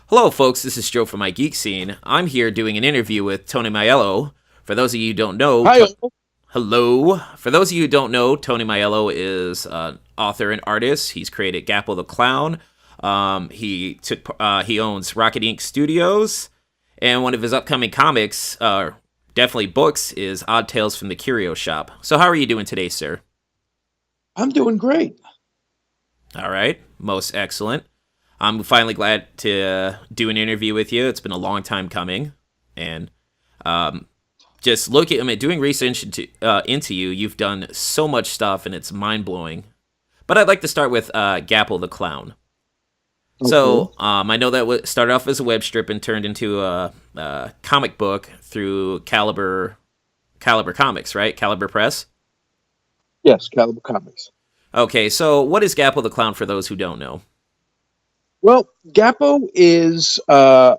Hello, folks. This is Joe from My Geek Scene. I'm here doing an interview with Tony Miello. For those of you who don't know, Hi. hello. For those of you who don't know, Tony Miello is an author and artist. He's created Gapo the Clown. He owns Rocket Ink Studios, and one of his upcoming comics, definitely books, is Odd Tales from the Curio Shop. So, how are you doing today, sir? I'm doing great. All right, most excellent. I'm finally glad to do an interview with you. It's been a long time coming, and just looking, doing research into you. You've done so much stuff, and it's mind blowing. But I'd like to start with Gapo the Clown. Okay. So I know that started off as a web strip and turned into a comic book through Caliber Comics, right? Caliber Press. Yes, Caliber Comics. Okay, so what is Gapo the Clown for those who don't know? Well, Gapo is a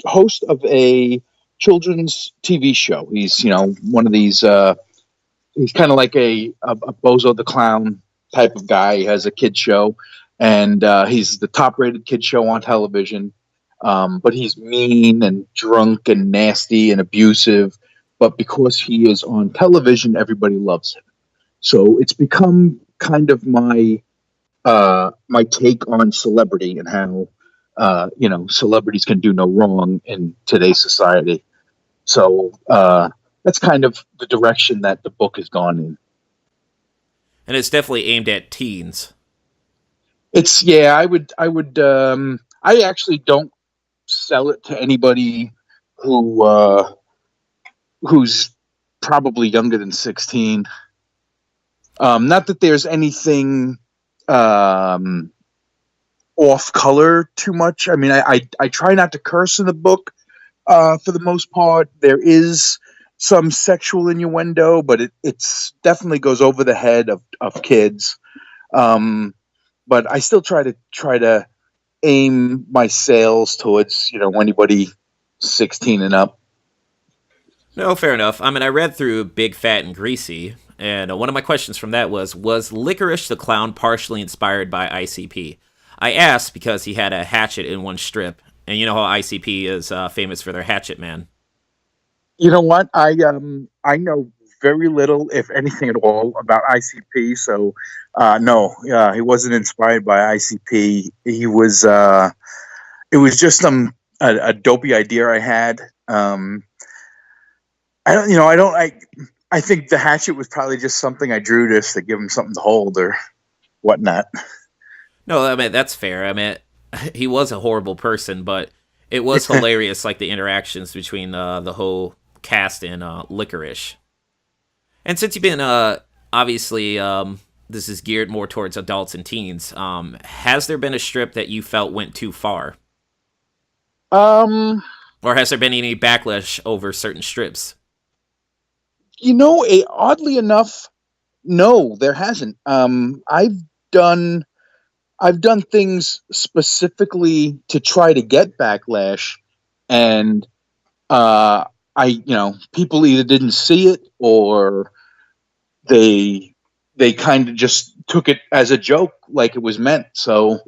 host of a children's TV show. He's, one of these. He's kind of like a Bozo the Clown type of guy. He has a kid show, and he's the top-rated kid show on television. But he's mean and drunk and nasty and abusive. But because he is on television, everybody loves him. So it's become kind of my take on celebrity and how celebrities can do no wrong in today's society. So that's kind of the direction that the book has gone in. And it's definitely aimed at teens. I actually don't sell it to anybody who's probably younger than 16. Not that there's anything off color too much. I mean, I try not to curse in the book for the most part. There is some sexual innuendo, but it's definitely goes over the head of kids. But I still try to aim my sales towards anybody 16 and up. No, fair enough. I mean, I read through Big, Fat, and Greasy, and one of my questions from that was Licorice the Clown partially inspired by ICP? I asked because he had a hatchet in one strip, and you know how ICP is famous for their hatchet man. You know what? I know very little, if anything at all, about ICP. So no, he wasn't inspired by ICP. He was. It was just a dopey idea I had. I think the hatchet was probably just something I drew just to give him something to hold or whatnot. No, I mean, that's fair. I mean, he was a horrible person, but it was hilarious, like the interactions between the whole cast and Licorice. And since you've been, obviously, this is geared more towards adults and teens, has there been a strip that you felt went too far? Or has there been any backlash over certain strips? Oddly enough, no, there hasn't. I've done things specifically to try to get backlash, and people either didn't see it or they kind of just took it as a joke, like it was meant. So,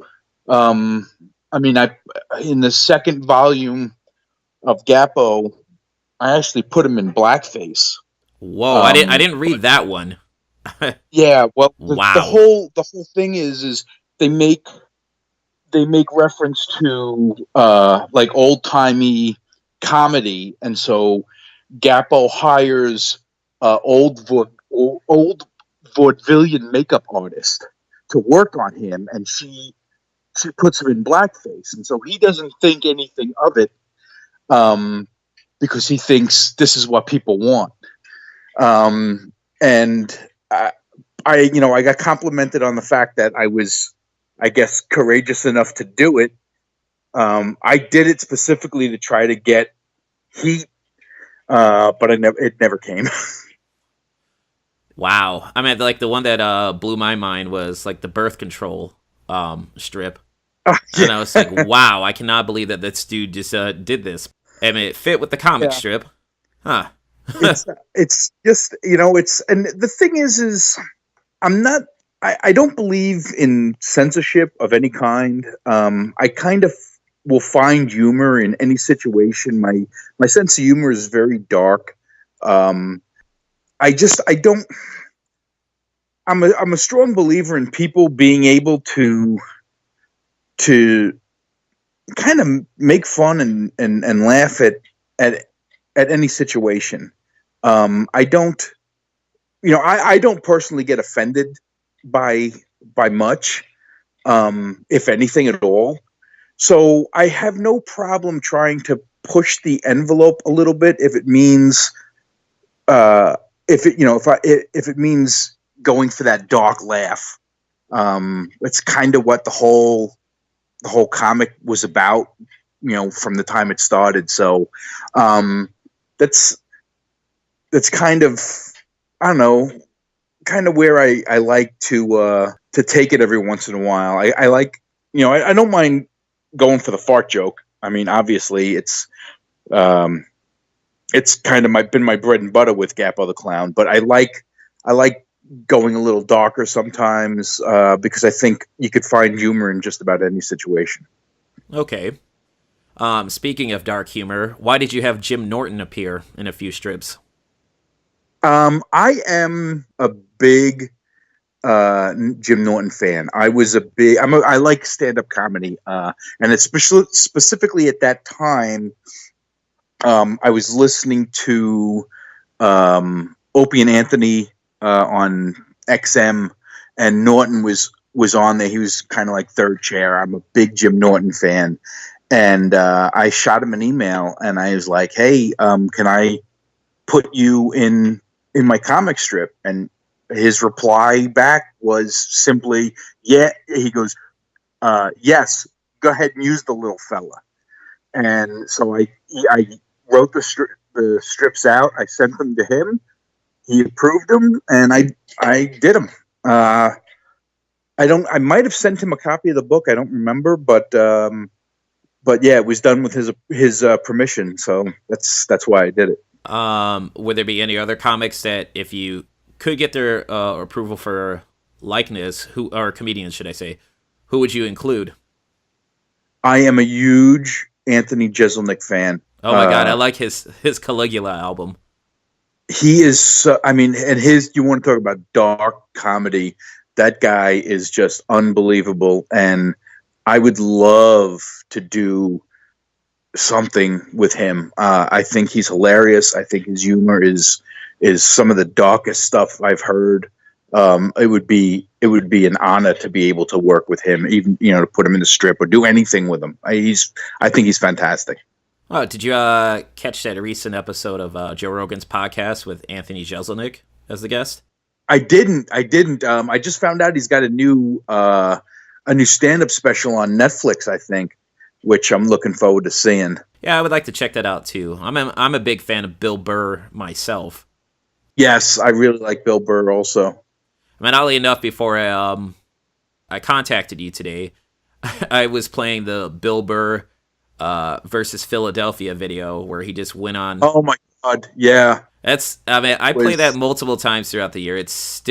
in the second volume of Gapo, I actually put him in blackface. Whoa, I didn't read that one. Yeah, well, wow. the whole thing is they make reference to like old timey comedy, and so Gapo hires old vaudevillian makeup artist to work on him, and she puts him in blackface, and so he doesn't think anything of it because he thinks this is what people want. And I got complimented on the fact that I was, I guess, courageous enough to do it. I did it specifically to try to get heat, but it never came. Wow. I mean, like the one that blew my mind was like the birth control strip. Yeah. And I was like, wow, I cannot believe that this dude just did this. I mean, it fit with the comic strip. Huh. It's just, and the thing is I don't believe in censorship of any kind. I kind of will find humor in any situation. My sense of humor is very dark. I don't. I'm a strong believer in people being able to kind of make fun and laugh at any situation. I don't, I don't personally get offended by much, if anything at all. So I have no problem trying to push the envelope a little bit if it means, if it means going for that dark laugh. It's kind of what the whole comic was about, from the time it started. So that's kind of, I don't know, kind of where I like to take it every once in a while. I like, I don't mind going for the fart joke. I mean, obviously it's kind of been my bread and butter with Gapo the Clown, but I like going a little darker sometimes, because I think you could find humor in just about any situation. Okay. Speaking of dark humor, why did you have Jim Norton appear in a few strips? I am a big Jim Norton fan. I like stand-up comedy, and especially specifically at that time, I was listening to Opie and Anthony on XM, and Norton was on there. He was kind of like third chair. I'm a big Jim Norton fan, and I shot him an email, and I was like, "Hey, can I put you in my comic strip?" And his reply back was simply, "Yeah." He goes, "Yes, go ahead and use the little fella." And so I wrote the strips out. I sent them to him. He approved them, and I did them. I might have sent him a copy of the book. I don't remember, but yeah, it was done with his permission. So that's why I did it. Would there be any other comics that, if you could get their approval for likeness, or comedians, should I say, who would you include? I am a huge Anthony Jeselnik fan. Oh my God, I like his Caligula album. He is, I mean, and you want to talk about dark comedy, that guy is just unbelievable. And I would love to do something with him. I think he's hilarious. I think his humor is some of the darkest stuff I've heard. It would be an honor to be able to work with him, even, to put him in the strip or do anything with him. I think he's fantastic. Oh, did you catch that recent episode of Joe Rogan's podcast with Anthony Jeselnik as the guest? I didn't. I just found out he's got a new stand-up special on Netflix, I think, which I'm looking forward to seeing. Yeah, I would like to check that out too. I'm a big fan of Bill Burr myself. Yes, I really like Bill Burr also. I mean, oddly enough, before I contacted you today, I was playing the Bill Burr versus Philadelphia video where he just went on. Oh my God, yeah. I play that multiple times throughout the year. It's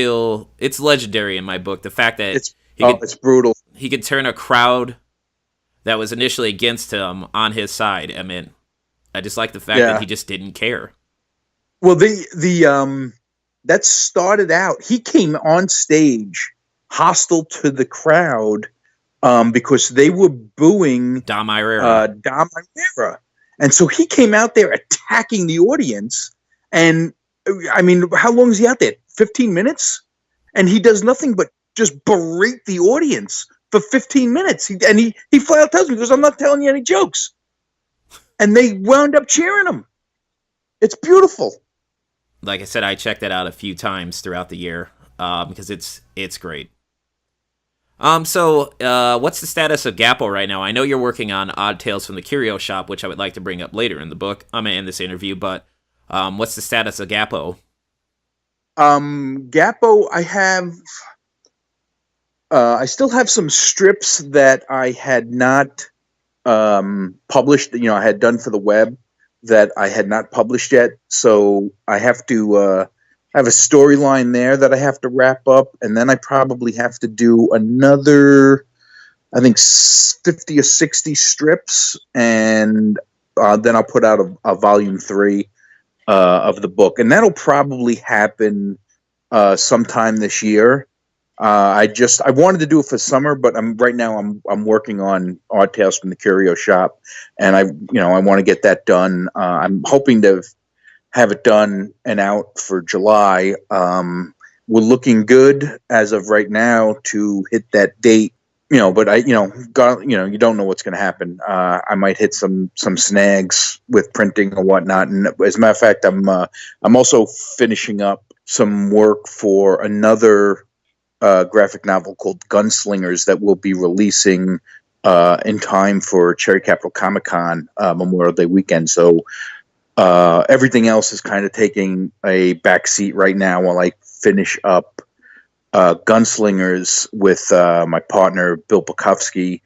legendary in my book. The fact that it's brutal. He could turn a crowd that was initially against him on his side. I mean, I just like the fact that he just didn't care. Well, that started out. He came on stage hostile to the crowd because they were booing Dom Irera. And so he came out there attacking the audience. And I mean, how long is he out there? 15 minutes? And he does nothing but just berate the audience for 15 minutes. He flat out tells me, he goes, "I'm not telling you any jokes." And they wound up cheering him. It's beautiful. Like I said, I checked that out a few times throughout the year because it's great. So what's the status of Gapo right now? I know you're working on Odd Tales from the Curio Shop, which I would like to bring up later in the book. In this interview, but what's the status of Gapo? Gapo, I still have some strips that I had not published. I had done for the web that I had not published yet. So I have to have a storyline there that I have to wrap up, and then I probably have to do another I think 50 or 60 strips, and then I'll put out a volume 3 of the book, and that'll probably happen sometime this year. I wanted to do it for summer, but right now I'm working on Odd Tales from the Curio Shop, and I want to get that done. I'm hoping to have it done and out for July. We're looking good as of right now to hit that date. But God, you don't know what's going to happen. I might hit some snags with printing or whatnot. And as a matter of fact, I'm also finishing up some work for another graphic novel called Gunslingers that we'll be releasing in time for Cherry Capital Comic Con Memorial Day weekend. So everything else is kind of taking a backseat right now while I finish up Gunslingers with my partner Bill Bukowski.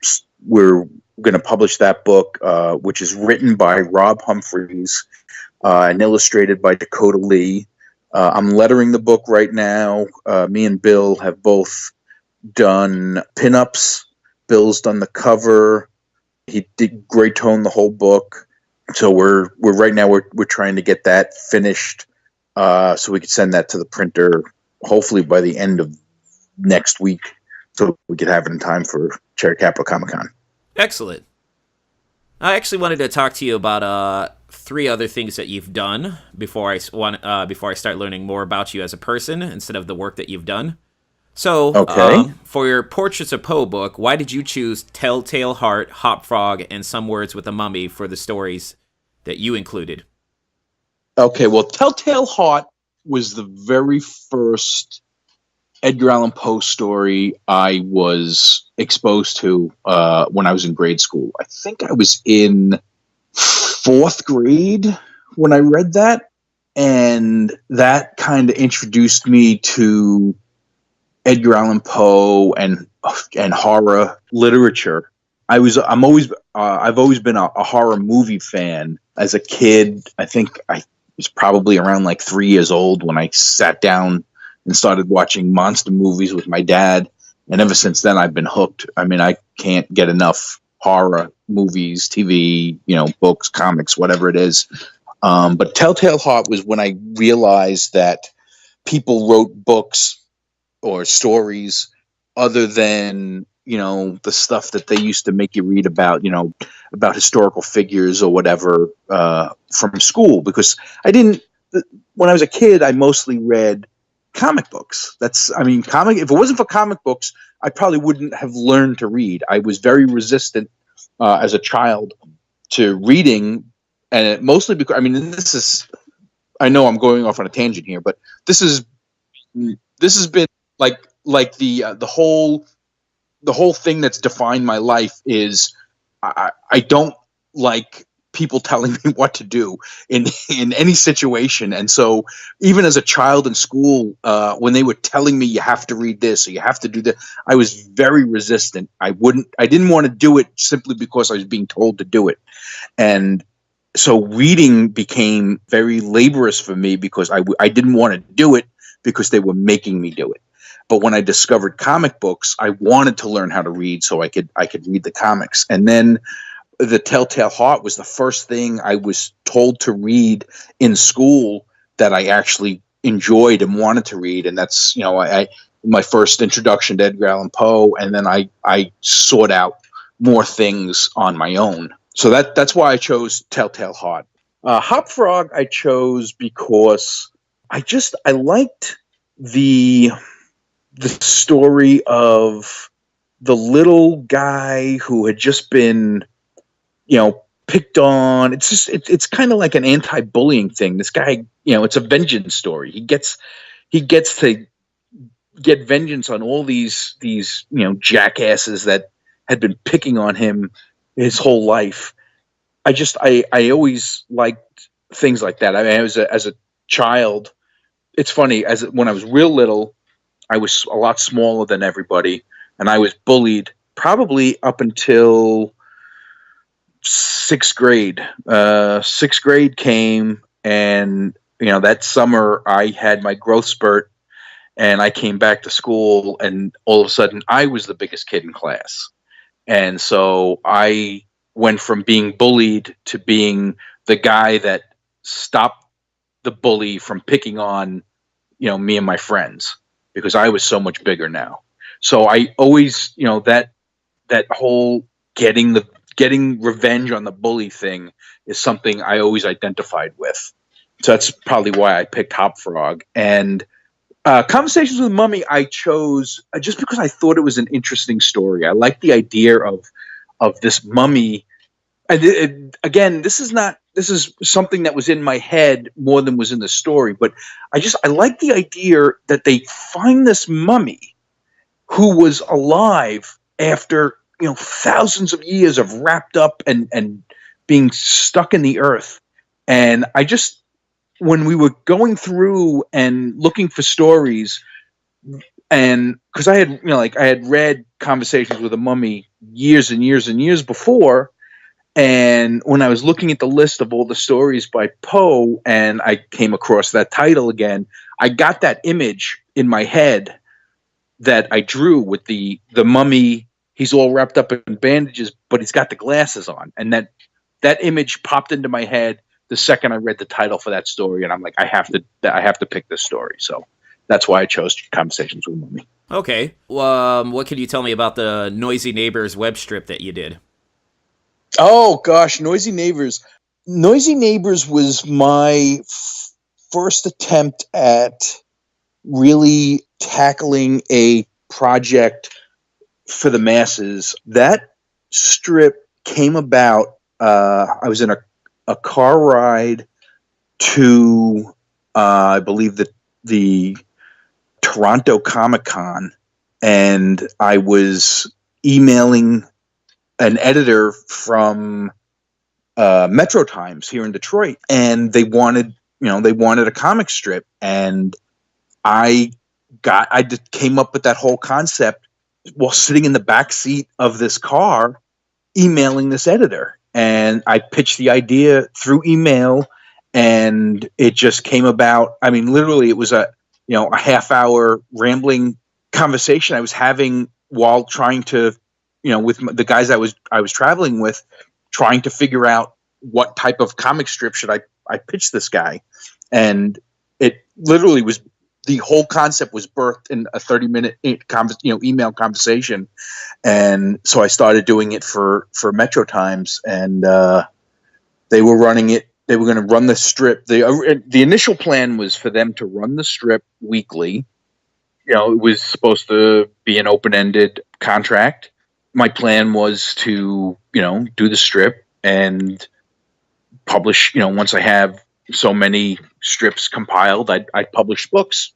We're going to publish that book, which is written by Rob Humphreys and illustrated by Dakota Lee. I'm lettering the book right now. Me and Bill have both done pinups. Bill's done the cover. He did gray tone the whole book. So we're right now we're trying to get that finished so we could send that to the printer hopefully by the end of next week, so we could have it in time for Cherry Capital Comic Con. Excellent. I actually wanted to talk to you about 3 other things that you've done before I start learning more about you as a person instead of the work that you've done. So, okay. For your Portraits of Poe book, why did you choose Telltale Heart, Hop Frog, and Some Words with a Mummy for the stories that you included? Okay, well, Telltale Heart was the very first Edgar Allan Poe story I was exposed to when I was in grade school. I think I was in 4th grade when I read that, and that kind of introduced me to Edgar Allan Poe and horror literature. I've always been a horror movie fan. As a kid, I think I was probably around like 3 years old when I sat down and started watching monster movies with my dad. And ever since then, I've been hooked. I mean, I can't get enough horror movies, TV, books, comics, whatever it is. But Telltale Heart was when I realized that people wrote books or stories other than, the stuff that they used to make you read about, about historical figures or whatever from school. Because when I was a kid, I mostly read comic books. If it wasn't for comic books, I probably wouldn't have learned to read. I was very resistant as a child to reading, and mostly because, I know I'm going off on a tangent here, but this has been like the whole thing that's defined my life is I don't like people telling me what to do in any situation. And so even as a child in school, when they were telling me you have to read this or you have to do that, I was very resistant. I didn't want to do it simply because I was being told to do it. And so reading became very laborious for me because I didn't want to do it because they were making me do it. But when I discovered comic books, I wanted to learn how to read so I could read the comics. And then the Telltale Heart was the first thing I was told to read in school that I actually enjoyed and wanted to read. And that's, my first introduction to Edgar Allan Poe. And then I sought out more things on my own. So that's why I chose Telltale Heart. Hop Frog I chose because I liked the story of the little guy who had just been, picked on. It's kind of like an anti-bullying thing. This guy, it's a vengeance story. He gets to get vengeance on all these jackasses that had been picking on him his whole life. I always liked things like that. I mean, as a child, it's funny, when I was real little, I was a lot smaller than everybody, and I was bullied probably up until 6th grade. 6th grade came, and that summer I had my growth spurt, and I came back to school, and all of a sudden I was the biggest kid in class. And so I went from being bullied to being the guy that stopped the bully from picking on, me and my friends, because I was so much bigger now. So I always, that whole getting revenge on the bully thing is something I always identified with. So that's probably why I picked Hop Frog. And Conversations with Mummy I chose just because I thought it was an interesting story. I like the idea of this mummy. Again, this is something that was in my head more than was in the story, but I like the idea that they find this mummy who was alive after thousands of years of wrapped up and being stuck in the earth. And when we were going through and looking for stories, and because I had I had read Conversations with a Mummy years and years and years before, and when I was looking at the list of all the stories by Poe and I came across that title again, I got that image in my head that I drew with the mummy. He's all wrapped up in bandages, but he's got the glasses on, and that image popped into my head the second I read the title for that story, and I'm like, I have to pick this story. So that's why I chose Conversations with Mummy. Okay. What can you tell me about the Noisy Neighbors web strip that you did? Oh gosh, Noisy Neighbors. Noisy Neighbors was my first attempt at really tackling a project for the masses. That strip came about. I was in a car ride to, I believe, the Toronto Comic-Con, and I was emailing an editor from Metro Times here in Detroit, and they wanted a comic strip, and I came up with that whole concept while sitting in the back seat of this car, emailing this editor, and I pitched the idea through email, and it just came about. I mean, literally, it was a half-hour rambling conversation I was having while trying to, with the guys I was traveling with, trying to figure out what type of comic strip should I pitch this guy, and it literally was. The whole concept was birthed in a 30-minute email conversation, and so I started doing it for Metro Times, and they were running it. They were going to run the strip. The initial plan was for them to run the strip weekly. It was supposed to be an open-ended contract. My plan was to do the strip and publish. Once I have so many strips compiled, I'd publish books,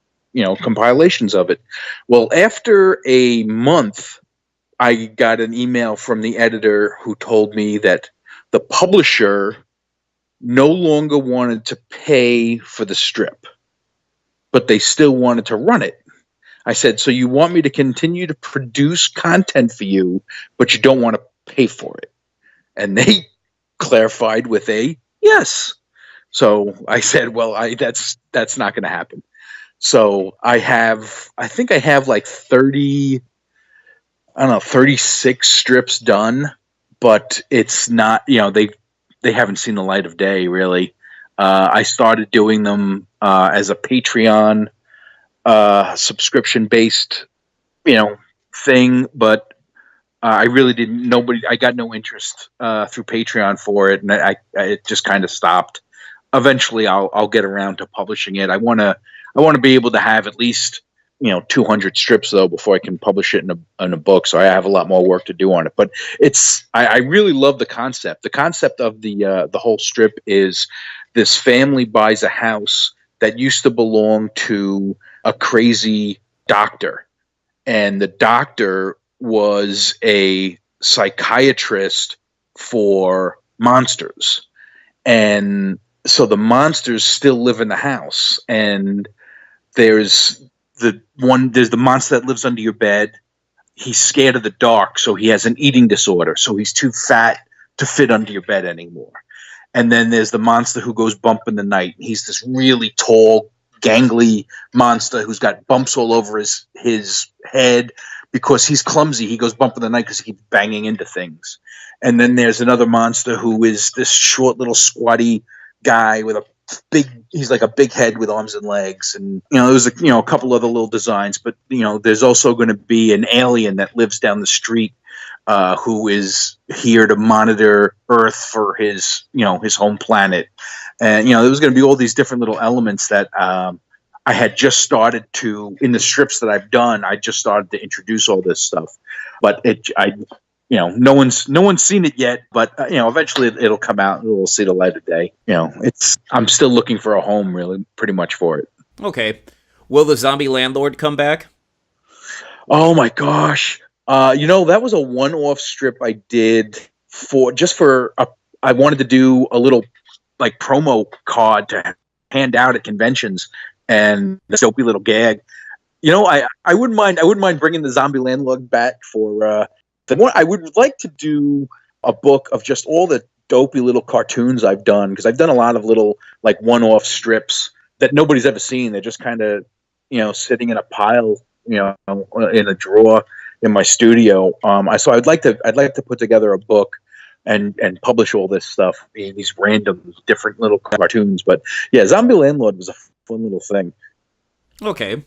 compilations of it. Well, after a month, I got an email from the editor who told me that the publisher no longer wanted to pay for the strip, but they still wanted to run it. I said, so you want me to continue to produce content for you, but you don't want to pay for it? And they clarified with a yes. So I said, well, that's not going to happen. So I think I have like 36 strips done, but it's not, they haven't seen the light of day really. I started doing them as a Patreon subscription based, thing, but I really didn't. I got no interest through Patreon for it, and it just kind of stopped. Eventually, I'll get around to publishing it. I want to be able to have at least 200 strips though before I can publish it in a book. So I have a lot more work to do on it. But I really love the concept. The concept of the whole strip is this family buys a house that used to belong to a crazy doctor, and the doctor was a psychiatrist for monsters, and so the monsters still live in the house, and there's the monster that lives under your bed. He's scared of the dark, so he has an eating disorder, so he's too fat to fit under your bed anymore. And then there's the monster who goes bump in the night. He's this really tall, gangly monster who's got bumps all over his head, because he's clumsy. He goes bump in the night because he keeps banging into things. And then there's another monster who is this short little squatty guy with he's like a big head with arms and legs. And, there's a couple other little designs, but, there's also going to be an alien that lives down the street who is here to monitor Earth for his home planet. And, there was going to be all these different little elements that I had just started to, in the strips that I've done, I just started to introduce all this stuff. But no one's seen it yet, but eventually it'll come out and we'll see the light of day. I'm still looking for a home, really, pretty much for it. Okay. Will the Zombie Landlord come back? Oh my gosh. That was a one-off strip I did I wanted to do a little like promo card to hand out at conventions, and this dopey little gag. I wouldn't mind bringing the Zombie Landlord back for I would like to do a book of just all the dopey little cartoons I've done, because I've done a lot of little like one-off strips that nobody's ever seen. They're just kind of sitting in a pile, in a drawer in my studio. So I'd like to put together a book and publish all this stuff, these random different little cartoons. But yeah, Zombie Landlord was a fun little thing. Okay.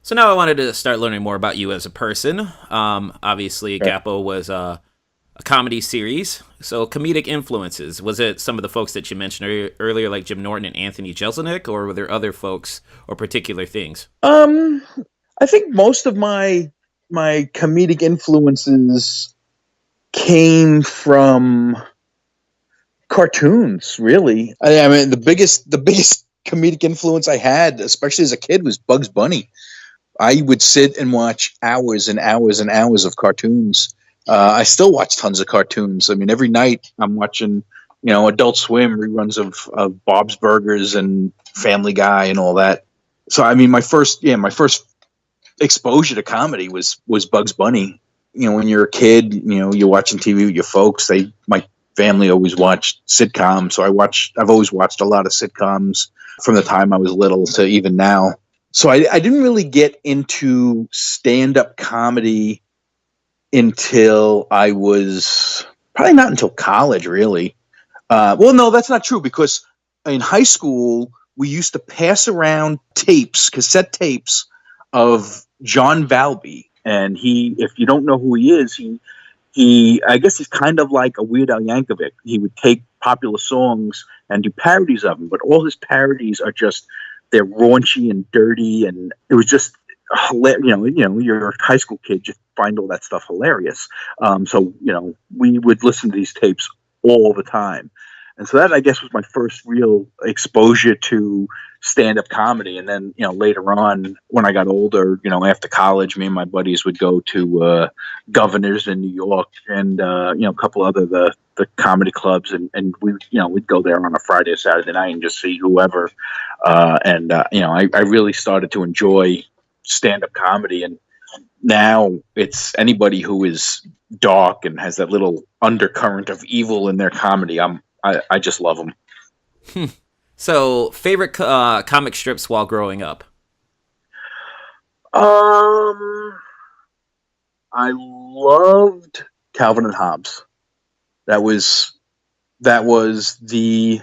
So now I wanted to start learning more about you as a person. Obviously, Gapo was a comedy series. So comedic influences, was it some of the folks that you mentioned earlier, like Jim Norton and Anthony Jeselnik, or were there other folks or particular things? I think most of my comedic influences came from cartoons, really. I mean, the biggest comedic influence I had, especially as a kid, was Bugs Bunny. I would sit and watch hours and hours and hours of cartoons. I still watch tons of cartoons. I mean, every night I'm watching, Adult Swim reruns of Bob's Burgers and Family Guy and all that. So, I mean, my first exposure to comedy was Bugs Bunny. When you're a kid, you're watching TV with your folks. My family always watched sitcoms, so I've always watched a lot of sitcoms from the time I was little to even now. So I didn't really get into stand-up comedy until I was probably not until college, really. Well, no, that's not true, because in high school we used to pass around cassette tapes of John Valby. And if you don't know who he is, I guess he's kind of like a Weird Al Yankovic. He would take popular songs and do parodies of them, but all his parodies are they're raunchy and dirty, and it was just hilarious. You're a high school kid, just find all that stuff hilarious. So we would listen to these tapes all the time. And so that, I guess, was my first real exposure to stand-up comedy. And then, later on, when I got older, after college, me and my buddies would go to Governor's in New York and, a couple other the comedy clubs. And we'd go there on a Friday or Saturday night and just see whoever. I really started to enjoy stand-up comedy. And now it's anybody who is dark and has that little undercurrent of evil in their comedy. I just love them. So, favorite comic strips while growing up? I loved Calvin and Hobbes. That was the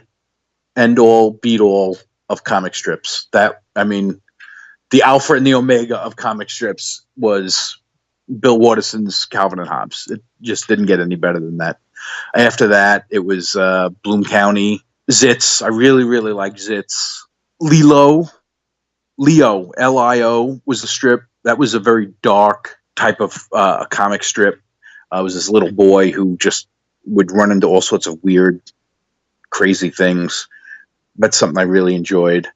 end all beat all of comic strips. The alpha and the omega of comic strips was Bill Watterson's Calvin and Hobbes. It just didn't get any better than that. After that, it was Bloom County, Zitz. I really, really liked Zitz. Leo, Lio was the strip. That was a very dark type of comic strip. It was this little boy who just would run into all sorts of weird, crazy things. That's something I really enjoyed.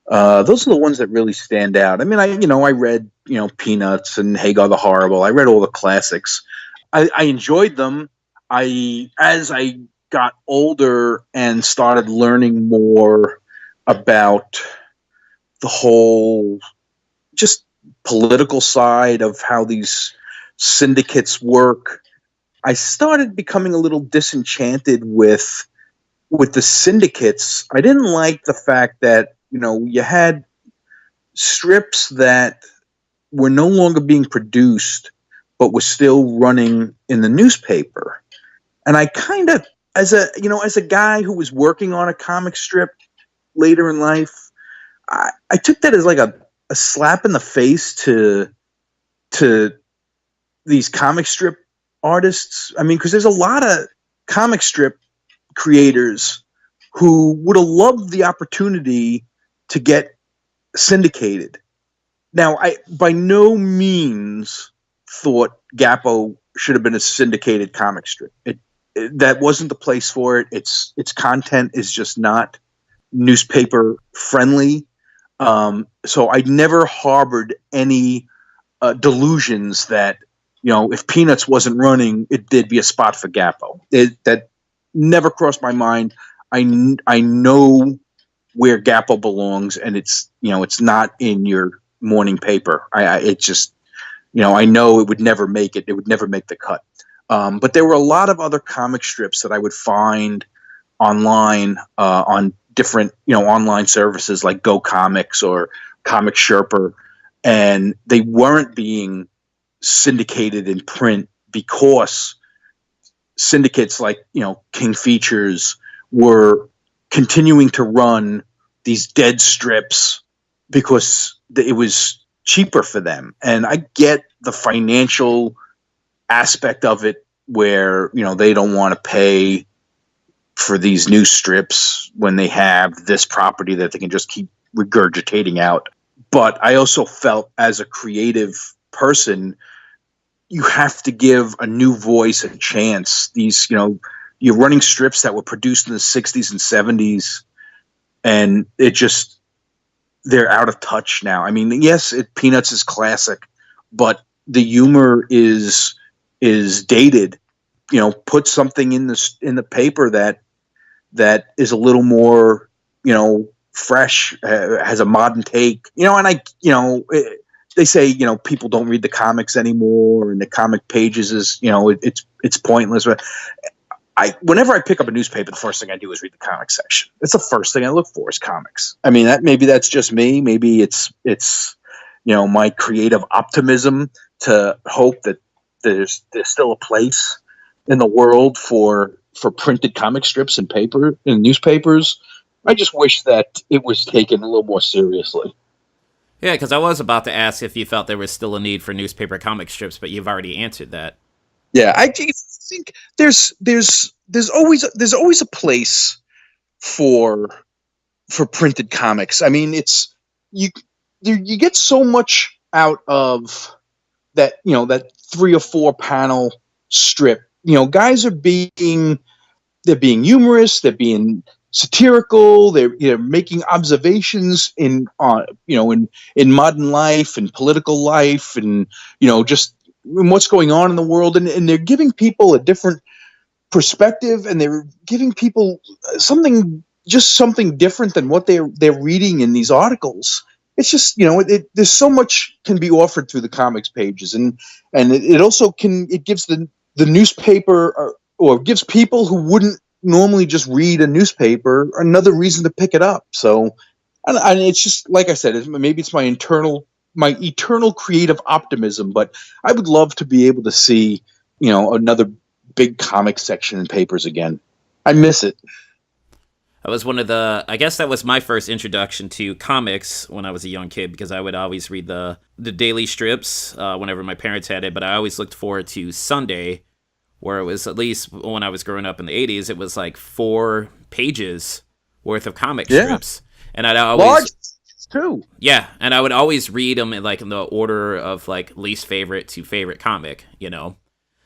Those are the ones that really stand out. I mean, I read, Peanuts and Hagar the Horrible. I read all the classics. I enjoyed them. As I got older and started learning more about the whole just political side of how these syndicates work, I started becoming a little disenchanted with the syndicates. I didn't like the fact that, you had strips that were no longer being produced but was still running in the newspaper. And I kind of, as a guy who was working on a comic strip later in life, I took that as like a slap in the face to these comic strip artists. I mean, because there's a lot of comic strip creators who would have loved the opportunity to get syndicated. Now, I by no means thought Gapo should have been a syndicated comic strip. That wasn't the place for it. Its content is just not newspaper friendly. So I never harbored any delusions that, if Peanuts wasn't running, there'd be a spot for Gapo. That never crossed my mind. I know where Gapo belongs, and it's not in your morning paper. It just, I know it would never make it. It would never make the cut. But there were a lot of other comic strips that I would find online on different, online services like Go Comics or Comic Sherper, and they weren't being syndicated in print because syndicates like, King Features were continuing to run these dead strips because it was cheaper for them. And I get the financial aspect of it where, they don't want to pay for these new strips when they have this property that they can just keep regurgitating out. But I also felt, as a creative person, you have to give a new voice a chance. These, you're running strips that were produced in the 60s and 70s, and they're out of touch now. I mean, yes, Peanuts is classic, but the humor is dated. Put something in the paper that is a little more, fresh, has a modern take. They say, people don't read the comics anymore, and the comic pages is, it's pointless. But whenever I pick up a newspaper, the first thing I do is read the comic section. It's the first thing I look for is comics. I mean, maybe that's just me. Maybe it's my creative optimism to hope that there's still a place in the world for printed comic strips and newspapers. I just wish that it was taken a little more seriously. Yeah, because I was about to ask if you felt there was still a need for newspaper comic strips, but you've already answered that. Yeah, I think there's always a place for printed comics. I mean, you get so much out of that, that 3 or 4 panel strip. Guys are being humorous, they're being satirical, they're making observations in modern life and political life, and just what's going on in the world, and they're giving people a different perspective, and they're giving people something different than what they're reading in these articles. It's just, there's so much can be offered through the comics pages, and it also gives the newspaper or gives people who wouldn't normally just read a newspaper another reason to pick it up. So, and it's just, like I said, maybe it's my eternal creative optimism, but I would love to be able to see, another big comic section in papers again. I miss it. That was I guess that was my first introduction to comics when I was a young kid, because I would always read the daily strips whenever my parents had it, but I always looked forward to Sunday, where it was, at least when I was growing up in the 80s, it was like 4 pages worth of comic strips. And I'd always... Large too. Yeah, and I would always read them in the order of least favorite to favorite comic,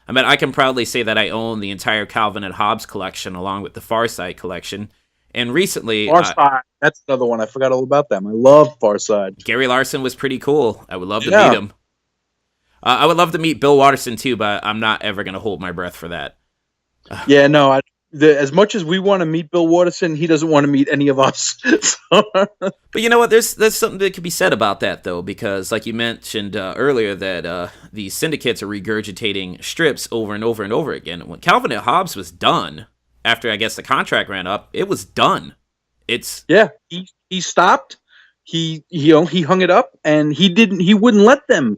I mean, I can proudly say that I own the entire Calvin and Hobbes collection along with the Far Side collection. And recently... Far Side, that's another one. I forgot all about them. I love Far Side. Gary Larson was pretty cool. I would love to meet him. I would love to meet Bill Watterson too, but I'm not ever going to hold my breath for that. Yeah, no, as much as we want to meet Bill Watterson, he doesn't want to meet any of us. But you know what? There's something that could be said about that, though, because like you mentioned earlier, that these syndicates are regurgitating strips over and over and over again. When Calvin and Hobbes was done, after I guess the contract ran up, it was done. He stopped. He hung it up, and he wouldn't let them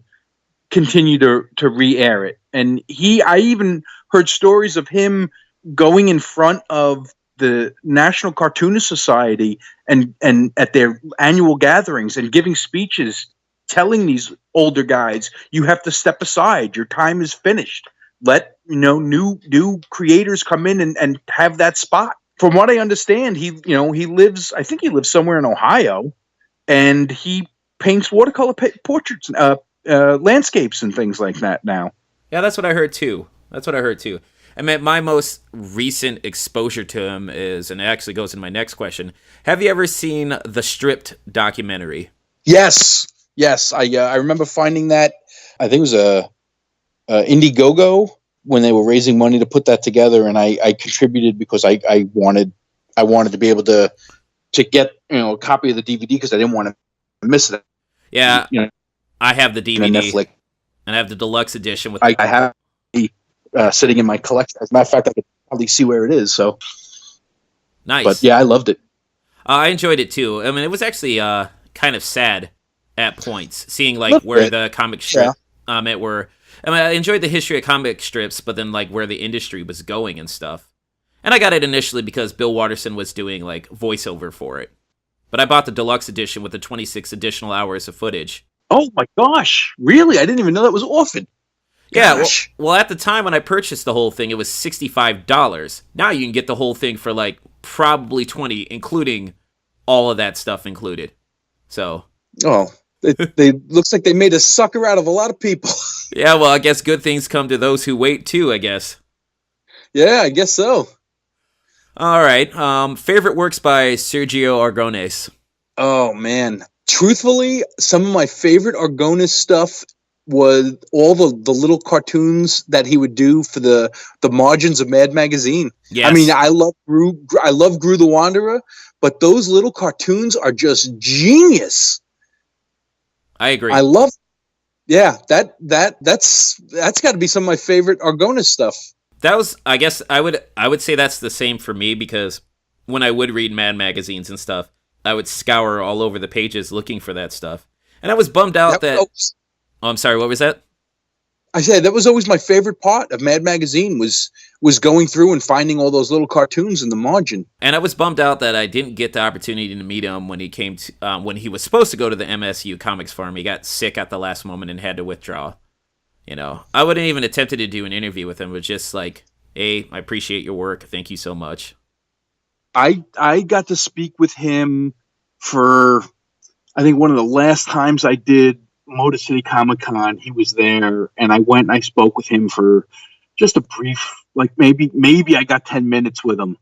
continue to re-air it. And I even heard stories of him going in front of the National Cartoonist Society and at their annual gatherings and giving speeches, telling these older guys, you have to step aside. Your time is finished. Let new creators come in and have that spot. From what I understand, he lives somewhere in Ohio, and he paints watercolor portraits, landscapes and things like that now. Yeah, that's what I heard too. I mean, my most recent exposure to him is, and it actually goes in my next question, have you ever seen the Stripped documentary? Yes. I remember finding that. I think it was a Indiegogo when they were raising money to put that together, and I contributed because I wanted to be able to get a copy of the DVD because I didn't want to miss it. Yeah, I have the DVD, Netflix, and I have the deluxe edition with. I have it sitting in my collection. As a matter of fact, I could probably see where it is. So nice. But yeah, I loved it. I enjoyed it too. I mean, it was actually kind of sad at points, seeing like where the comic strip were. I mean, I enjoyed the history of comic strips, but then like where the industry was going and stuff. And I got it initially because Bill Watterson was doing like voiceover for it. But I bought the deluxe edition with the 26 additional hours of footage. Oh my gosh, really? I didn't even know that was offered. Yeah, well, at the time when I purchased the whole thing, it was $65. Now you can get the whole thing for like probably $20, including all of that stuff included. So. Oh, they looks like they made a sucker out of a lot of people. Yeah, well, I guess good things come to those who wait too, I guess. Yeah, I guess so. All right. Favorite works by Sergio Argones. Oh, man. Truthfully, some of my favorite Argones stuff was all the little cartoons that he would do for the margins of Mad Magazine. Yes. I mean, I love Gru the Wanderer, but those little cartoons are just genius. I agree. I love. Yeah, that's got to be some of my favorite Argones stuff. That was, I guess, I would say that's the same for me, because when I would read Mad magazines and stuff, I would scour all over the pages looking for that stuff, and I was bummed out that. Oh, I'm sorry. What was that? I said that was always my favorite part of Mad Magazine was going through and finding all those little cartoons in the margin. And I was bummed out that I didn't get the opportunity to meet him when he came to when he was supposed to go to the MSU Comics Farm. He got sick at the last moment and had to withdraw. I wouldn't even attempted to do an interview with him. It was just like, hey, I appreciate your work. Thank you so much. I got to speak with him for, I think, one of the last times I did Motor City Comic Con. He was there, and I went and I spoke with him for just a brief, like maybe I got 10 minutes with him.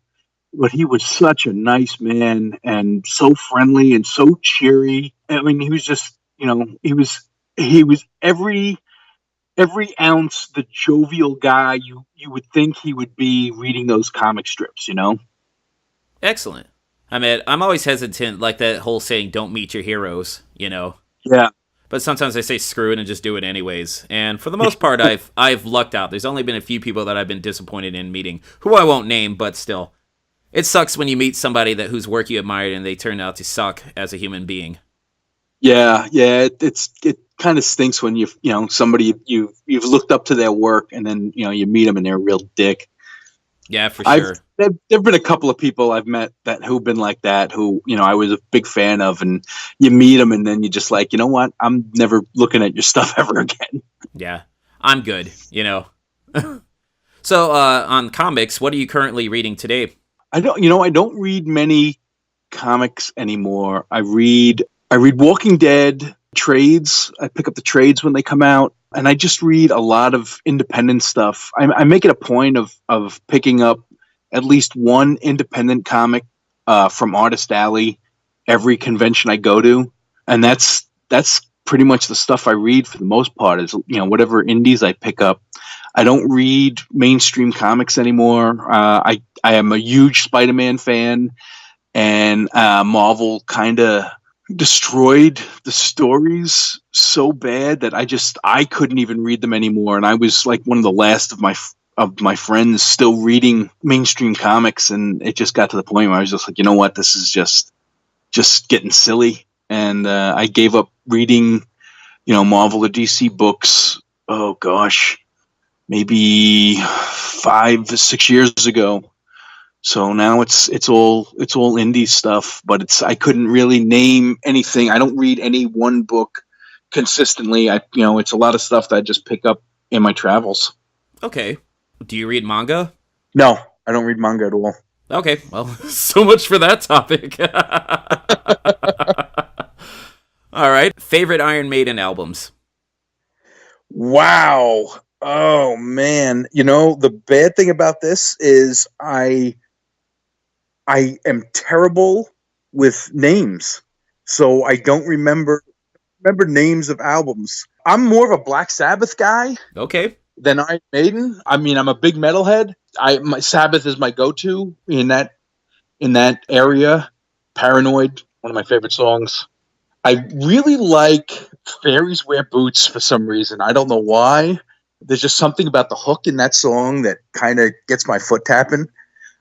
But he was such a nice man and so friendly and so cheery. I mean, he was just, he was every ounce the jovial guy you would think he would be reading those comic strips, Excellent. I mean, I'm always hesitant, like that whole saying, don't meet your heroes, Yeah. But sometimes I say screw it and just do it anyways. And for the most part, I've lucked out. There's only been a few people that I've been disappointed in meeting, who I won't name, but still. It sucks when you meet somebody whose work you admired and they turn out to suck as a human being. Yeah. It kind of stinks when somebody you've looked up to their work and then you meet them and they're a real dick. Yeah, for sure. There've been a couple of people I've met who've been like that, who I was a big fan of, and you meet them and then you're just like, you know what? I'm never looking at your stuff ever again. Yeah, I'm good. So on comics, what are you currently reading today? I don't read many comics anymore. I read Walking Dead trades. I pick up the trades when they come out, and I just read a lot of independent stuff. I make it a point of picking up at least one independent comic from Artist Alley every convention I go to, and that's pretty much the stuff I read for the most part. Is whatever indies I pick up. I don't read mainstream comics anymore. I am a huge Spider-Man fan, and Marvel kind of destroyed the stories so bad that I couldn't even read them anymore, and I was like one of the last of my friends still reading mainstream comics, and it just got to the point where I was just like, you know what, this is just getting silly, and I gave up reading Marvel or DC books oh gosh, maybe 5 to 6 years ago. So now it's all indie stuff, but I couldn't really name anything. I don't read any one book consistently. It's a lot of stuff that I just pick up in my travels. Okay. Do you read manga? No, I don't read manga at all. Okay, well, so much for that topic. All right. Favorite Iron Maiden albums? Wow. Oh man. The bad thing about this is I am terrible with names. So I don't remember names of albums. I'm more of a Black Sabbath guy. Okay. Than Iron Maiden. I mean, I'm a big metalhead. My Sabbath is my go-to in that area. Paranoid, one of my favorite songs. I really like Fairies Wear Boots for some reason. I don't know why. There's just something about the hook in that song that kind of gets my foot tapping.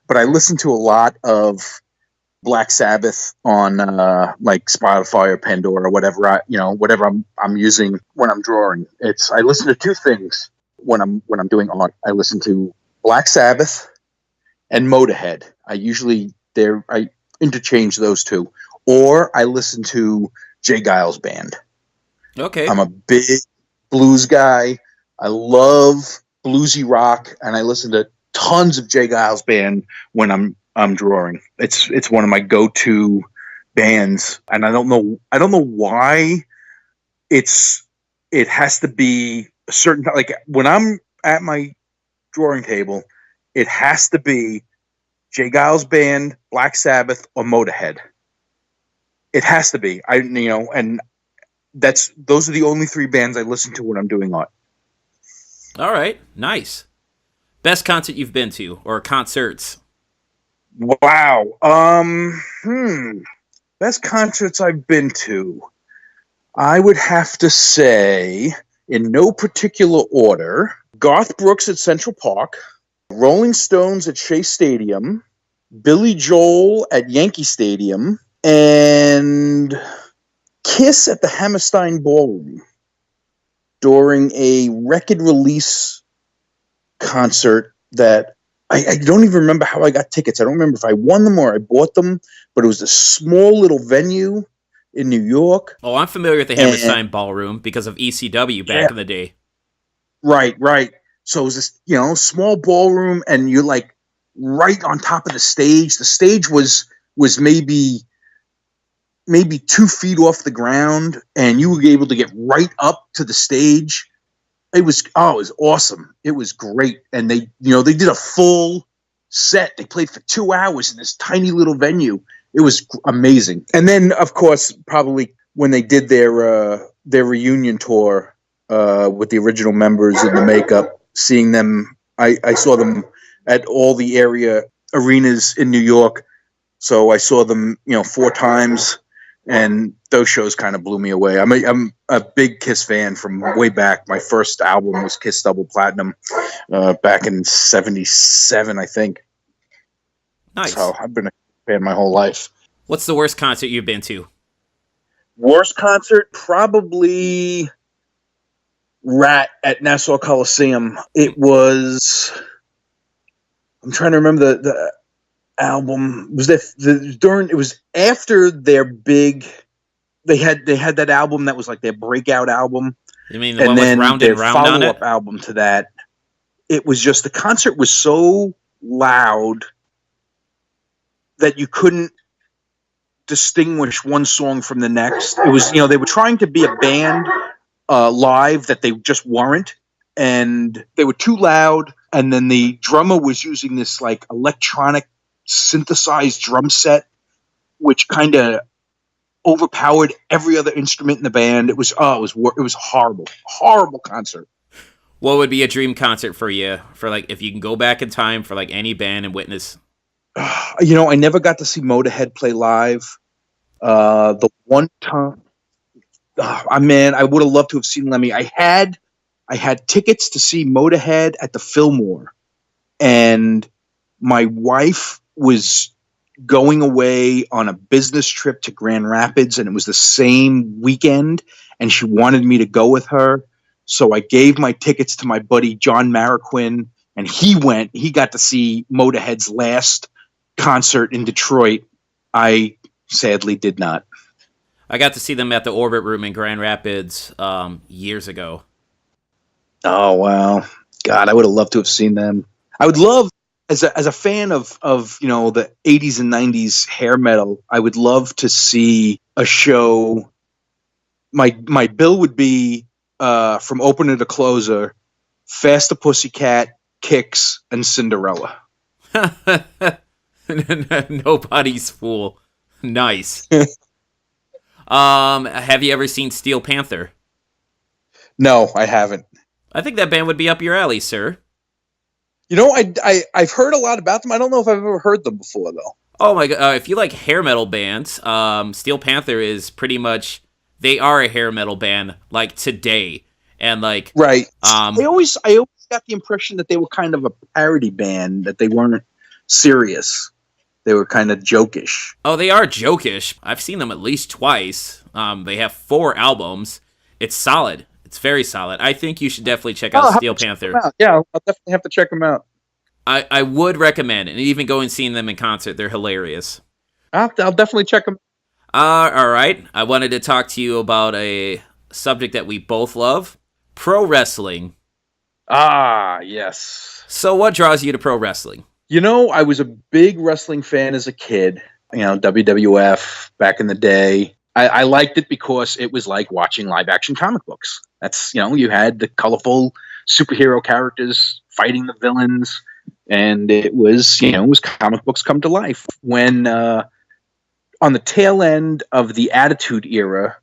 But I listen to a lot of Black Sabbath on like Spotify or Pandora or whatever whatever I'm using when I'm drawing. I listen to two things when I'm doing art. I listen to Black Sabbath and Motorhead. I interchange those two, or I listen to Jay Giles Band. Okay. I'm a big blues guy. I love bluesy rock, and I listen to tons of Jay Giles Band when I'm drawing. It's one of my go-to bands, and I don't know why it has to be a certain, like when I'm at my drawing table, it has to be Jay Giles Band, Black Sabbath, or Motorhead. It has to be. And those are the only three bands I listen to when I'm doing art. All right, nice. Best concert you've been to, or concerts? Wow. Best concerts I've been to. I would have to say, in no particular order, Garth Brooks at Central Park, Rolling Stones at Shea Stadium, Billy Joel at Yankee Stadium, and Kiss at the Hammerstein Ballroom during a record release concert that I don't even remember how I got tickets. I don't remember if I won them or I bought them, but it was a small little venue in New York. Oh, I'm familiar with the Hammerstein Ballroom because of ECW back in the day. Right. So it was this, small ballroom, and you're like right on top of the stage. The stage was maybe 2 feet off the ground, and you were able to get right up to the stage. It was awesome. It was great. And they did a full set. They played for 2 hours in this tiny little venue. It was amazing. And then, of course, probably when they did their reunion tour with the original members in the makeup, seeing them, I saw them at all the area arenas in New York. So I saw them, 4 times, and those shows kind of blew me away. I'm a big Kiss fan from way back. My first album was Kiss Double Platinum back in '77, I think. Nice. So I've been a fan my whole life. What's the worst concert you've been to? Worst concert? Probably Rat at Nassau Coliseum. It was... I'm trying to remember the album. It was after their big... They had that album that was like their breakout album. You mean the one with Round and Round on it? And then their follow-up album to that. It was just... The concert was so loud that you couldn't distinguish one song from the next. It was, they were trying to be a band live that they just weren't, and they were too loud. And then the drummer was using this like electronic synthesized drum set, which kind of overpowered every other instrument in the band. It was horrible concert. What would be a dream concert for you? For like, if you can go back in time for like any band and witness. I never got to see Motorhead play live. The one time, man, I would have loved to have seen Lemmy. I had tickets to see Motorhead at the Fillmore, and my wife was going away on a business trip to Grand Rapids, and it was the same weekend, and she wanted me to go with her. So I gave my tickets to my buddy John Marroquin, and he went. He got to see Motorhead's last concert in Detroit. I sadly did not. I got to see them at the Orbit Room in Grand Rapids years ago. Oh, wow. God, I would have loved to have seen them. I would love, as a fan of the 80s and 90s hair metal, I would love to see a show. My bill would be from opener to closer, Faster Pussycat, Kicks, and Cinderella. Nobody's fool. Nice. Have you ever seen Steel Panther? No, I haven't. I think that band would be up your alley, sir. I've heard a lot about them. I don't know if I've ever heard them before, though. Oh my god! If you like hair metal bands, Steel Panther is pretty much, they are a hair metal band like today, and like right. I always got the impression that they were kind of a parody band, that they weren't serious. They were kind of jokish. Oh, they are jokish. I've seen them at least twice. They have 4 albums. It's solid. It's very solid. I think you should definitely check out Steel Panther. Yeah, I'll definitely have to check them out. I would recommend it. And even going and seeing them in concert. They're hilarious. I'll definitely check them. All right. I wanted to talk to you about a subject that we both love. Pro wrestling. Ah, yes. So what draws you to pro wrestling? I was a big wrestling fan as a kid. WWF back in the day. I liked it because it was like watching live action comic books. That's, you had the colorful superhero characters fighting the villains, and it was comic books come to life. When on the tail end of the Attitude Era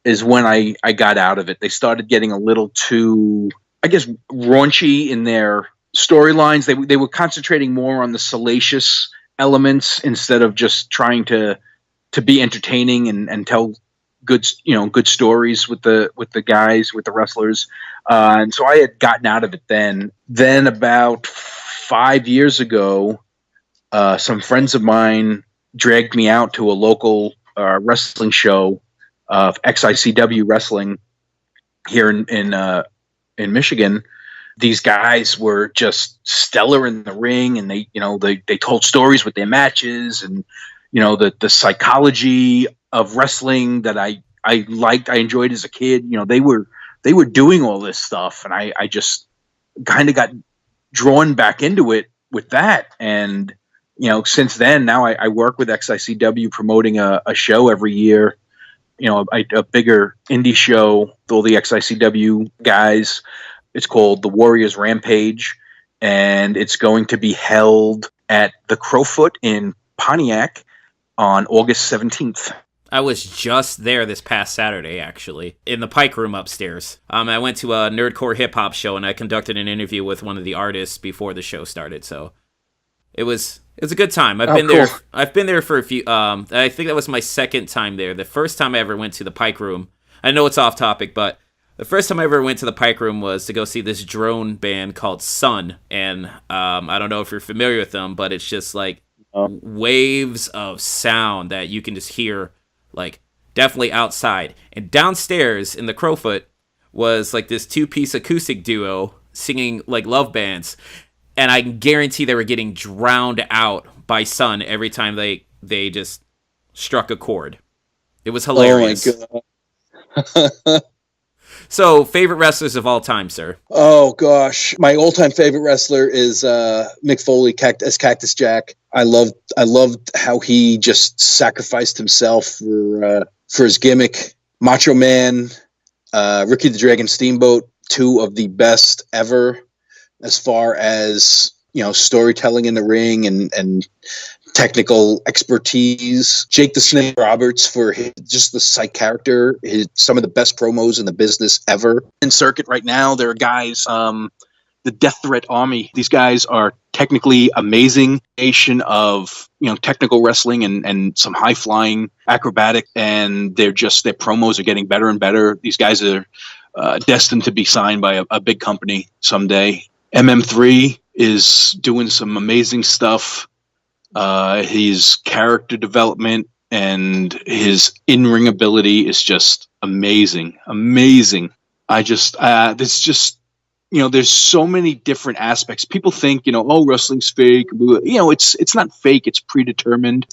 is when I got out of it. They started getting a little too, I guess, raunchy in their storylines. They were concentrating more on the salacious elements instead of just trying to be entertaining and tell good stories with the guys, with the wrestlers. And so I had gotten out of it then. Then about 5 years ago, some friends of mine dragged me out to a local wrestling show of XICW wrestling here in Michigan. These guys were just stellar in the ring, and they told stories with their matches, and the psychology of wrestling that I liked, I enjoyed as a kid. They were doing all this stuff, and I just kind of got drawn back into it with that. And since then, now I work with XICW promoting a show every year. A bigger indie show with all the XICW guys. It's called The Warriors Rampage, and it's going to be held at the Crowfoot in Pontiac on August 17th. I was just there this past Saturday, actually, in the Pike Room upstairs. I went to a nerdcore hip-hop show, and I conducted an interview with one of the artists before the show started, so it was a good time. I've been there for a few, I think that was my second time there. The first time I ever went to the Pike Room, I know it's off topic, but the first time I ever went to the Pike Room was to go see this drone band called Sun, and I don't know if you're familiar with them, but it's just like waves of sound that you can just hear, like, definitely outside. And downstairs in the Crowfoot was like this 2-piece acoustic duo singing like love bands, and I can guarantee they were getting drowned out by Sun every time they just struck a chord. It was hilarious. Oh my god. So, favorite wrestlers of all time, sir? Oh, gosh. My all-time favorite wrestler is Mick Foley as Cactus Jack. I loved how he just sacrificed himself for his gimmick. Macho Man, Ricky the Dragon Steamboat, 2 of the best ever as far as, storytelling in the ring and technical expertise. Jake the Snake Roberts for just the psych character, some of the best promos in the business ever. In circuit right now, there are guys, the Death Threat Army. These guys are technically amazing, nation of technical wrestling and some high flying acrobatic, and their promos are getting better and better. These guys are destined to be signed by a big company someday. MM3 is doing some amazing stuff. His character development and his in-ring ability is just amazing. There's just, there's so many different aspects. People think, oh, wrestling's fake. It's not fake. It's predetermined.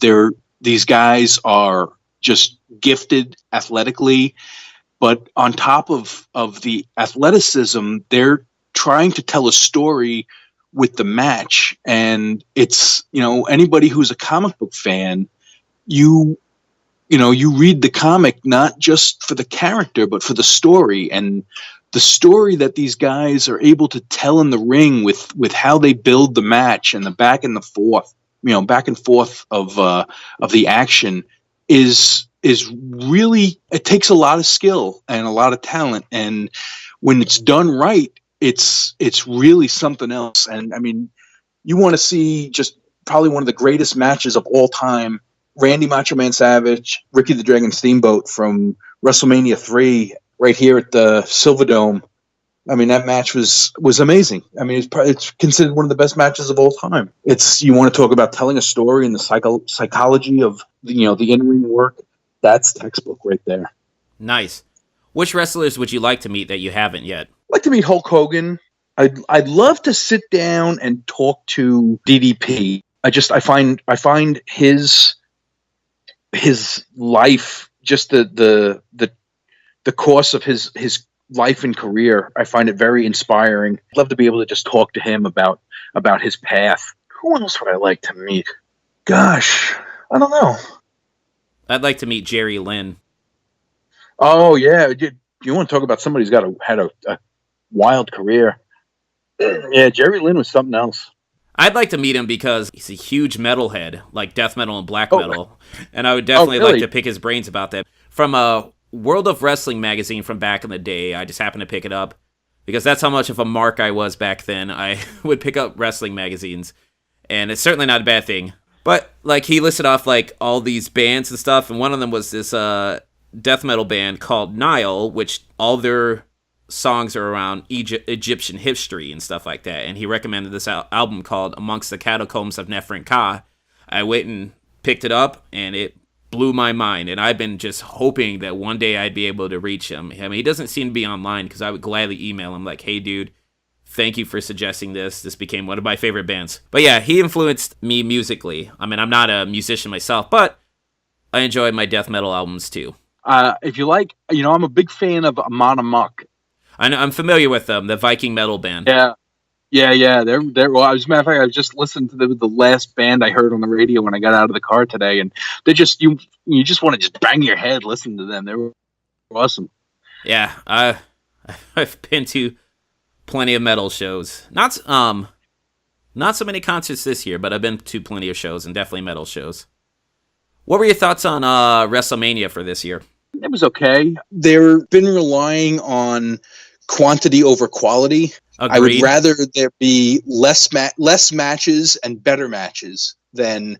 These guys are just gifted athletically, but on top of the athleticism, they're trying to tell a story with the match. And it's, anybody who's a comic book fan, you read the comic not just for the character, but for the story, and the story that these guys are able to tell in the ring with how they build the match and the back and forth of the action is really, it takes a lot of skill and a lot of talent. And when it's done right, it's really something else. And I mean, you want to see just probably one of the greatest matches of all time, Randy Macho Man Savage, Ricky the Dragon Steamboat from WrestleMania 3 right here at the Silverdome. I mean, that match was amazing. I mean, it's considered one of the best matches of all time. You want to talk about telling a story and the psychology of the in-ring work. That's textbook right there. Nice. Which wrestlers would you like to meet that you haven't yet? I'd like to meet Hulk Hogan. I'd love to sit down and talk to DDP. I find his life, just the course of his life and career, I find it very inspiring. I'd love to be able to just talk to him about his path. Who else would I like to meet? Gosh, I don't know. I'd like to meet Jerry Lynn. Oh yeah, you want to talk about somebody who's had a wild career? Yeah, Jerry Lynn was something else. I'd like to meet him because he's a huge metalhead, like death metal and black metal, and I would definitely like to pick his brains about that. From a World of Wrestling magazine from back in the day, I just happened to pick it up because that's how much of a mark I was back then. I would pick up wrestling magazines, and it's certainly not a bad thing. But like he listed off like all these bands and stuff, and one of them was this death metal band called Nile, which all their songs are around Egyptian history and stuff like that. And he recommended this album called Amongst the Catacombs of Nefertari. I went and picked it up, and it blew my mind. And I've been just hoping that one day I'd be able to reach him. I mean, he doesn't seem to be online because I would gladly email him like, hey, dude, thank you for suggesting this. This became one of my favorite bands. But yeah, he influenced me musically. I mean, I'm not a musician myself, but I enjoy my death metal albums too. If you like, I'm a big fan of Amon Amok. I'm familiar with them, the Viking metal band. Yeah. They're well. As a matter of fact, I just listened to the last band I heard on the radio when I got out of the car today, and they just you just want to just bang your head listening to them. They were awesome. Yeah, I've been to plenty of metal shows. Not so many concerts this year, but I've been to plenty of shows and definitely metal shows. What were your thoughts on WrestleMania for this year? It was okay. They've been relying on quantity over quality. Agreed. I would rather there be less matches and better matches than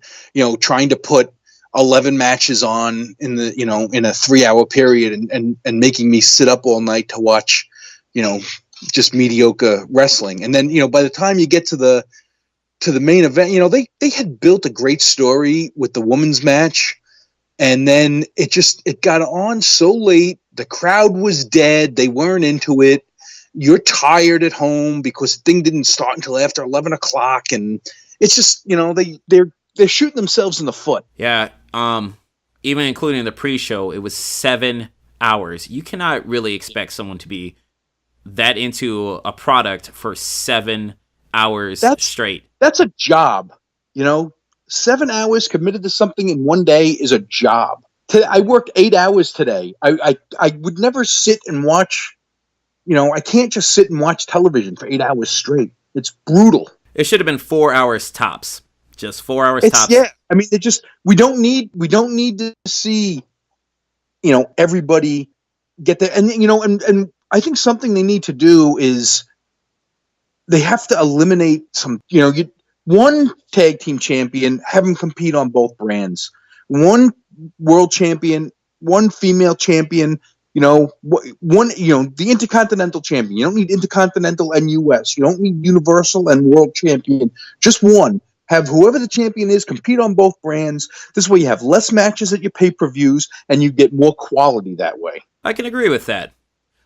trying to put 11 matches on in the in a 3-hour period and making me sit up all night to watch just mediocre wrestling. And then by the time you get to the main event, they had built a great story with the women's match. And then it got on so late. The crowd was dead. They weren't into it. You're tired at home because the thing didn't start until after 11 o'clock. And it's just, they're shooting themselves in the foot. Yeah. Even including the pre-show, it was 7 hours. You cannot really expect someone to be that into a product for 7 hours straight. That's a job, 7 hours committed to something in one day is a job. I worked 8 hours today. I would never sit and watch, I can't just sit and watch television for 8 hours straight. It's brutal. It should have been 4 hours tops. Just 4 hours tops. Yeah. I mean, we don't need to see, everybody get there. And, and I think something they need to do is they have to eliminate some, one tag team champion, have them compete on both brands. One world champion, one female champion, the Intercontinental champion. You don't need Intercontinental and US. You don't need Universal and World champion. Just one. Have whoever the champion is compete on both brands. This way you have less matches at your pay-per-views and you get more quality that way. I can agree with that.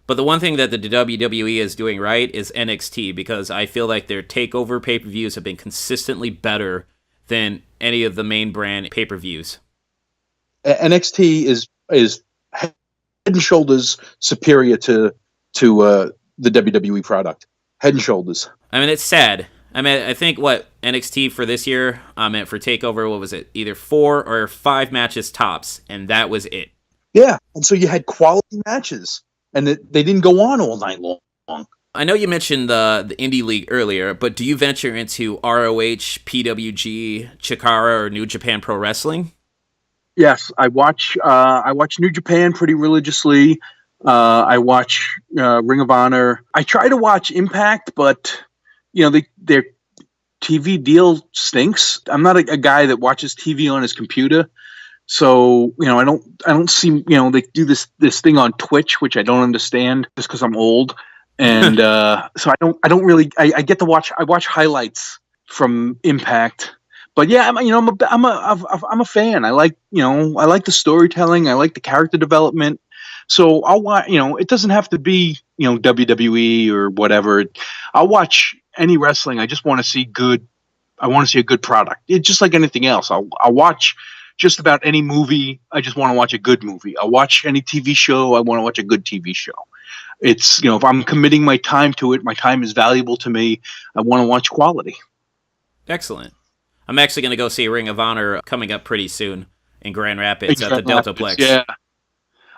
But the one thing that the WWE is doing right is NXT, because I feel like their takeover pay-per-views have been consistently better than any of the main brand pay-per-views. NXT is head and shoulders superior to the WWE product. Head and shoulders. I mean, it's sad. I mean, I think what NXT for this year, meant for takeover, what was it? Either 4 or 5 matches tops, and that was it. Yeah, and so you had quality matches, and they didn't go on all night long. I know you mentioned the Indie League earlier, but do you venture into ROH, PWG, Chikara, or New Japan Pro Wrestling? Yes, I watch New Japan pretty religiously. I watch Ring of Honor. I try to watch Impact, but their TV deal stinks. I'm not a guy that watches TV on his computer. So, I don't see, they do this thing on Twitch, which I don't understand just because I'm old. And so I don't really, I get to watch, I watch highlights from Impact. But yeah, I'm a fan. I like the storytelling. I like the character development. So I'll watch, it doesn't have to be, WWE or whatever. I'll watch any wrestling. I just want to see good. I want to see a good product. It's just like anything else. I'll watch just about any movie. I just want to watch a good movie. I'll watch any TV show. I want to watch a good TV show. It's, if I'm committing my time to it, my time is valuable to me. I want to watch quality. Excellent. I'm actually going to go see Ring of Honor coming up pretty soon in Grand Rapids at the Deltaplex. Yeah.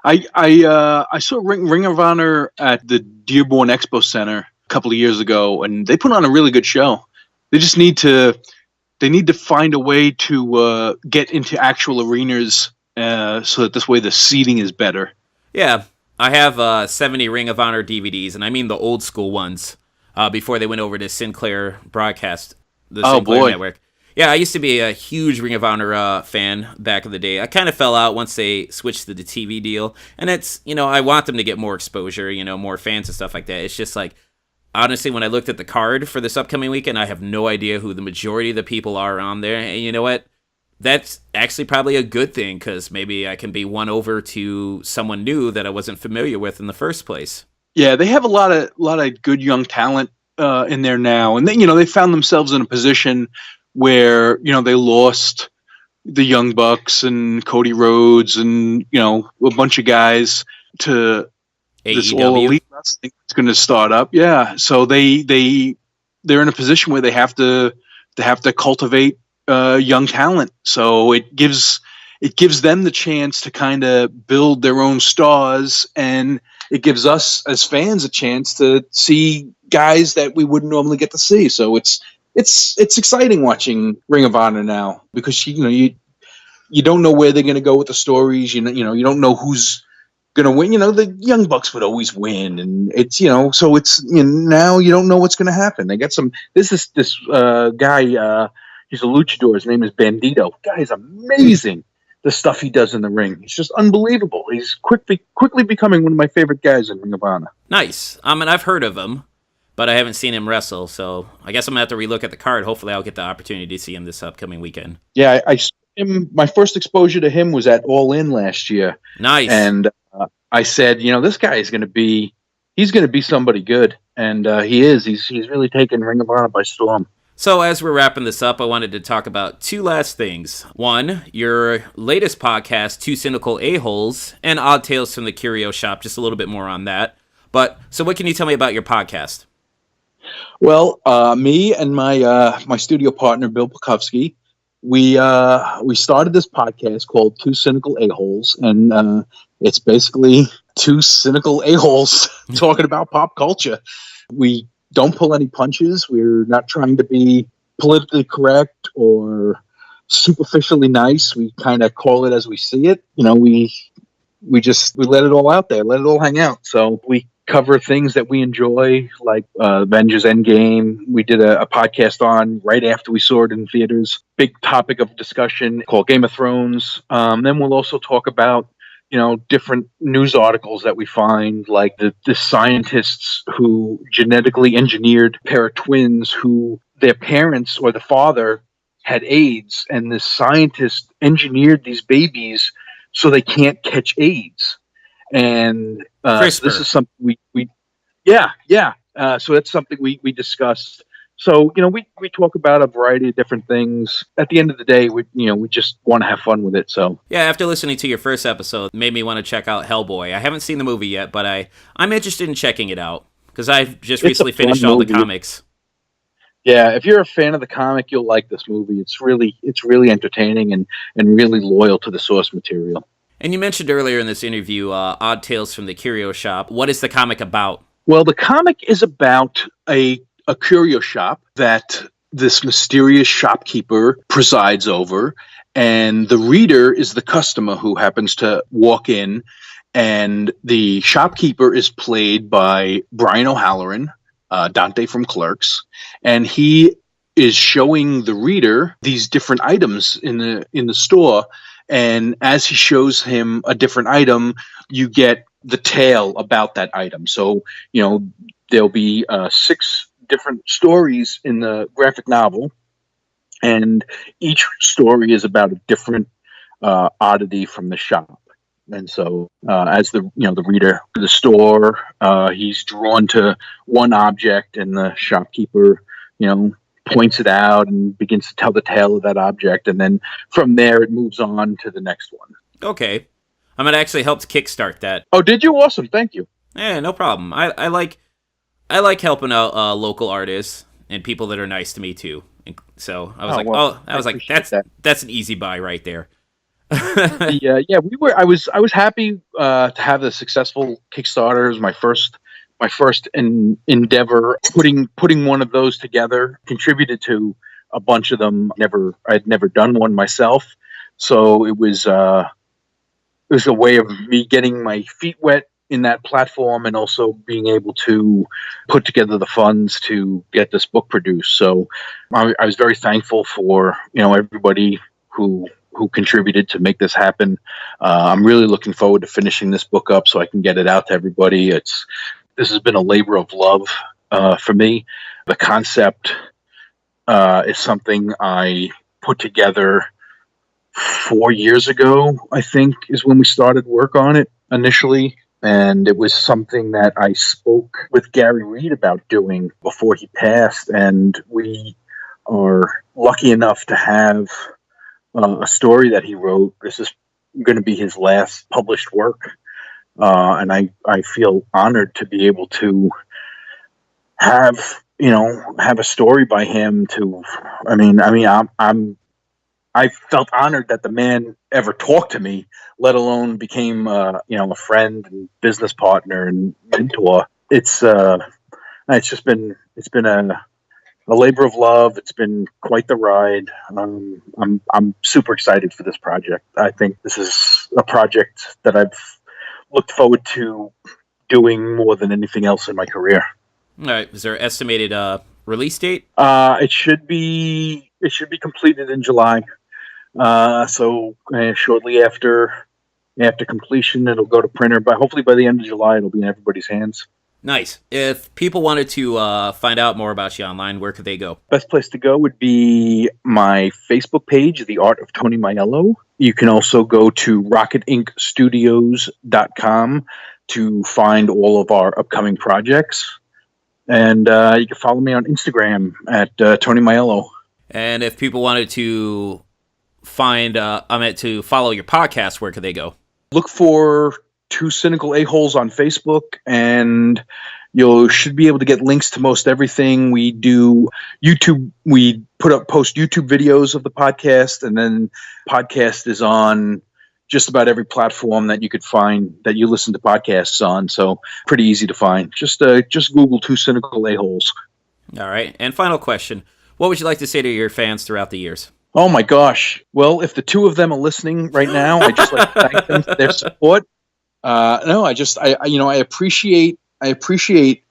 I saw Ring of Honor at the Dearborn Expo Center a couple of years ago, and they put on a really good show. They just need to find a way to get into actual arenas so that this way the seating is better. Yeah, I have 70 Ring of Honor DVDs, and I mean the old school ones, before they went over to Sinclair Broadcast, the Sinclair Network. Yeah, I used to be a huge Ring of Honor fan back in the day. I kind of fell out once they switched to the TV deal. And it's, I want them to get more exposure, more fans and stuff like that. It's just like, honestly, when I looked at the card for this upcoming weekend, I have no idea who the majority of the people are on there. And you know what? That's actually probably a good thing, because maybe I can be won over to someone new that I wasn't familiar with in the first place. Yeah, they have a lot of good young talent in there now. And then, they found themselves in a position where, they lost the Young Bucks and Cody Rhodes and, a bunch of guys to AEW. This all elite wrestling that's going to start up. Yeah. So they're in a position where they have to cultivate young talent. So it gives them the chance to kind of build their own stars, and it gives us as fans a chance to see guys that we wouldn't normally get to see. So it's exciting watching Ring of Honor now, because you don't know where they're going to go with the stories. You don't know who's going to win. The Young Bucks would always win, and it's so it's now you don't know what's going to happen. They got this guy. He's a luchador. His name is Bandito. Guy is amazing. The stuff he does in the ring, it's just unbelievable. He's quickly becoming one of my favorite guys in Ring of Honor. Nice. I've heard of him, but I haven't seen him wrestle, so I guess I'm going to have to relook at the card. Hopefully I'll get the opportunity to see him this upcoming weekend. Yeah, my first exposure to him was at All In last year. Nice. And I said, this guy is going to be somebody good. And he is. He's really taken Ring of Honor by storm. So as we're wrapping this up, I wanted to talk about 2 last things. One, your latest podcast, Two Cynical A-Holes, and Odd Tales from the Curio Shop, just a little bit more on that. So what can you tell me about your podcast? Well, me and my studio partner, Bill Pukowski, we started this podcast called Two Cynical A-Holes, and it's basically 2 cynical A-holes talking about pop culture. We don't pull any punches. We're not trying to be politically correct or superficially nice. We kind of call it as we see it. We let it all out there, let it all hang out. So we cover things that we enjoy, like Avengers Endgame. We did a podcast on right after we saw it in theaters. Big topic of discussion called Game of Thrones. Then we'll also talk about different news articles that we find, like the scientists who genetically engineered a pair of twins who their parents or the father had AIDS, and the scientist engineered these babies so they can't catch AIDS. And so this CRISPR. is something we yeah. So that's something we discussed. So, we talk about a variety of different things. At the end of the day, we just want to have fun with it. So, Yeah, after listening to your first episode, it made me want to check out Hellboy. I haven't seen the movie yet, but I'm interested in checking it out because I've just it's a recently fun finished all the movie. comics. Yeah, if you're a fan of the comic, you'll like this movie. It's really entertaining and really loyal to the source material. And you mentioned earlier in this interview Odd Tales from the Curio Shop. What is the comic about? Well, the comic is about a curio shop that this mysterious shopkeeper presides over, and the reader is the customer who happens to walk in, and the shopkeeper is played by Brian O'Halloran, Dante from Clerks, and he is showing the reader these different items in the store, and as he shows him a different item, you get the tale about that item. So, there'll be 6 different stories in the graphic novel, and each story is about a different oddity from the shop. And so, as the reader to the store, he's drawn to one object, and the shopkeeper, points it out and begins to tell the tale of that object, and then from there it moves on to the next one. Okay. I'm going to actually help kickstart that. Oh, did you? Awesome, thank you. Yeah, no problem. I like helping out local artists and people that are nice to me too. And so I was that's an easy buy right there. Yeah, I was happy to have the successful Kickstarter. It was my first endeavor putting one of those together. Contributed to a bunch of them. I'd never done one myself, so it was a way of me getting my feet wet in that platform, and also being able to put together the funds to get this book produced. So I was very thankful for everybody who contributed to make this happen. I'm really looking forward to finishing this book up so I can get it out to everybody. This has been a labor of love for me. The concept is something I put together 4 years ago, I think, is when we started work on it initially. And it was something that I spoke with Gary Reed about doing before he passed. And we are lucky enough to have a story that he wrote. This is going to be his last published work. And I feel honored to be able to have a story by him I felt honored that the man ever talked to me, let alone became a friend and business partner and mentor. It's been a labor of love. It's been quite the ride. I'm super excited for this project. I think this is a project that I've looked forward to doing more than anything else in my career. All right. Is there an estimated release date? It should be completed in July. So shortly after completion, it'll go to printer. But hopefully by the end of July, it'll be in everybody's hands. Nice. If people wanted to find out more about you online, where could they go? Best place to go would be my Facebook page, The Art of Tony Miello. You can also go to rocketinkstudios.com to find all of our upcoming projects. And you can follow me on Instagram at Tony Miello. And if people wanted to follow your podcast, where could they go? Look for Two Cynical A-Holes on Facebook, and you should be able to get links to most everything. We do YouTube. We post YouTube videos of the podcast, and then podcast is on just about every platform that you could find that you listen to podcasts on. So pretty easy to find. Just Google Two Cynical A-Holes. All right. And final question. What would you like to say to your fans throughout the years? Oh my gosh. Well, if the two of them are listening right now, I just like to thank them for their support. I appreciate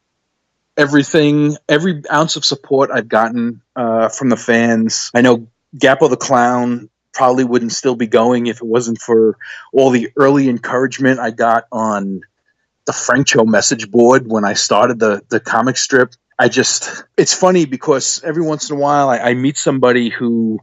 everything, every ounce of support I've gotten from the fans. I know Gapo the Clown probably wouldn't still be going if it wasn't for all the early encouragement I got on the Frank Cho message board when I started the comic strip. It's funny because every once in a while I meet somebody who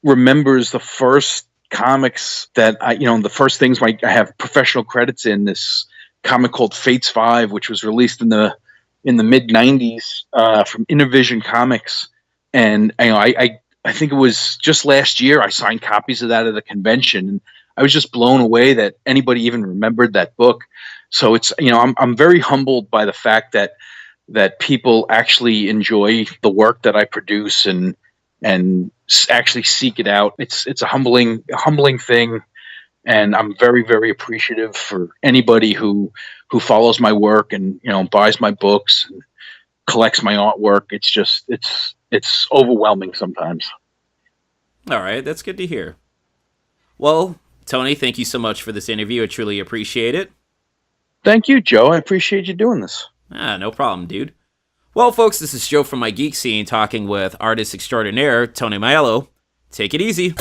remembers the first comics that the first things I have professional credits in this comic called Fates 5, which was released in the mid '90s from Innovision Comics, and I think it was just last year I signed copies of that at a convention, and I was just blown away that anybody even remembered that book. So it's I'm very humbled by the fact that people actually enjoy the work that I produce and actually seek it out. It's a humbling thing, and I'm very, very appreciative for anybody who follows my work and buys my books and collects my artwork. It's just it's overwhelming sometimes. All right, that's good to hear. Well, Tony, thank you so much for this interview. I truly appreciate it. Thank you, Joe. I appreciate you doing this. No problem, dude. Well, folks, this is Joe from My Geek Scene talking with artist extraordinaire Tony Miello. Take it easy.